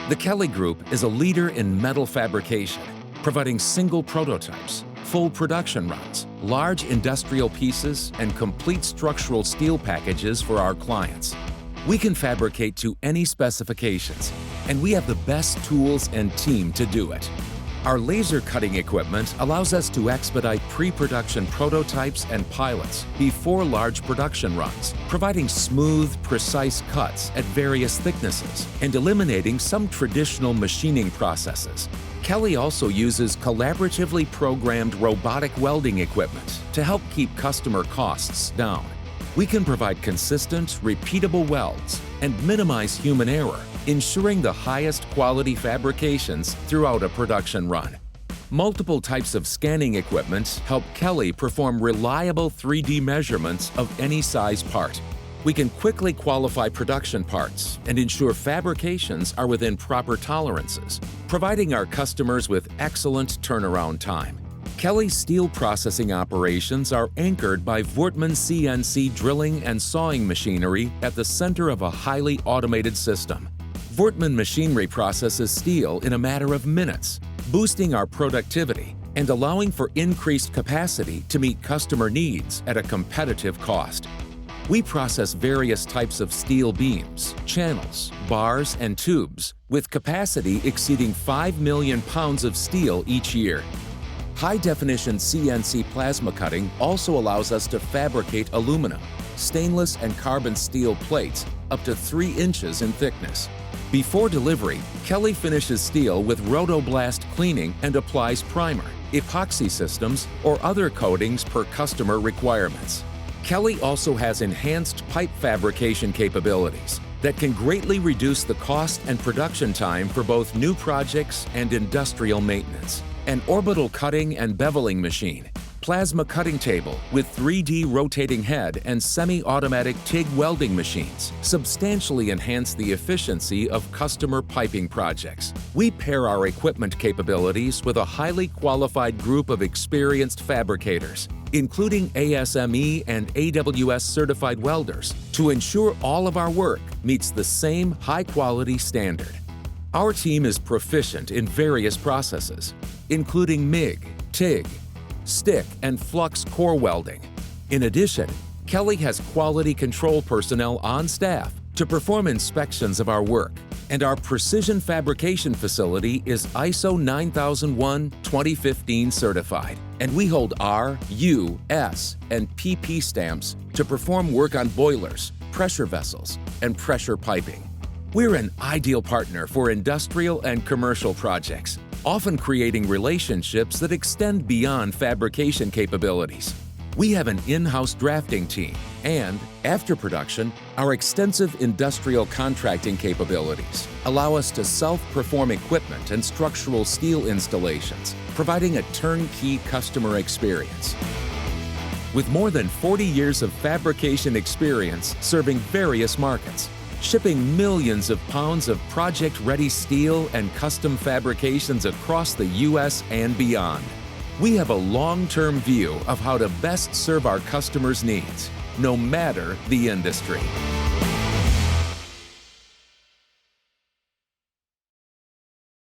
The Kelly Group is a leader in metal fabrication, providing single prototypes, full production runs, large industrial pieces, and complete structural steel packages for our clients. We can fabricate to any specifications, and we have the best tools and team to do it. Our laser cutting equipment allows us to expedite pre-production prototypes and pilots before large production runs, providing smooth, precise cuts at various thicknesses and eliminating some traditional machining processes. Kelly also uses collaboratively programmed robotic welding equipment to help keep customer costs down. We can provide consistent, repeatable welds and minimize human error, ensuring the highest quality fabrications throughout a production run. Multiple types of scanning equipment help Kelly perform reliable 3D measurements of any size part. We can quickly qualify production parts and ensure fabrications are within proper tolerances, providing our customers with excellent turnaround time. Kelly's steel processing operations are anchored by Voortman CNC drilling and sawing machinery at the center of a highly automated system. Voortman machinery processes steel in a matter of minutes, boosting our productivity and allowing for increased capacity to meet customer needs at a competitive cost. We process various types of steel beams, channels, bars, and tubes with capacity exceeding 5 million pounds of steel each year. High-definition CNC plasma cutting also allows us to fabricate aluminum, stainless and carbon steel plates up to 3 inches in thickness. Before delivery, Kelly finishes steel with rotoblast cleaning and applies primer, epoxy systems, or other coatings per customer requirements. Kelly also has enhanced pipe fabrication capabilities that can greatly reduce the cost and production time for both new projects and industrial maintenance. An orbital cutting and beveling machine, plasma cutting table with 3D rotating head and semi-automatic TIG welding machines substantially enhance the efficiency of customer piping projects. We pair our equipment capabilities with a highly qualified group of experienced fabricators, including ASME and AWS certified welders, to ensure all of our work meets the same high-quality standard. Our team is proficient in various processes, including MIG, TIG, stick, and flux core welding. In addition, Kelly has quality control personnel on staff to perform inspections of our work, and our precision fabrication facility is ISO 9001:2015 certified, and we hold R, U, S, and PP stamps to perform work on boilers, pressure vessels, and pressure piping. We're an ideal partner for industrial and commercial projects, often creating relationships that extend beyond fabrication capabilities. We have an in-house drafting team, and, after production, our extensive industrial contracting capabilities allow us to self-perform equipment and structural steel installations, providing a turnkey customer experience. With more than 40 years of fabrication experience serving various markets, shipping millions of pounds of project-ready steel and custom fabrications across the U.S. and beyond, we have a long-term view of how to best serve our customers' needs, no matter the industry.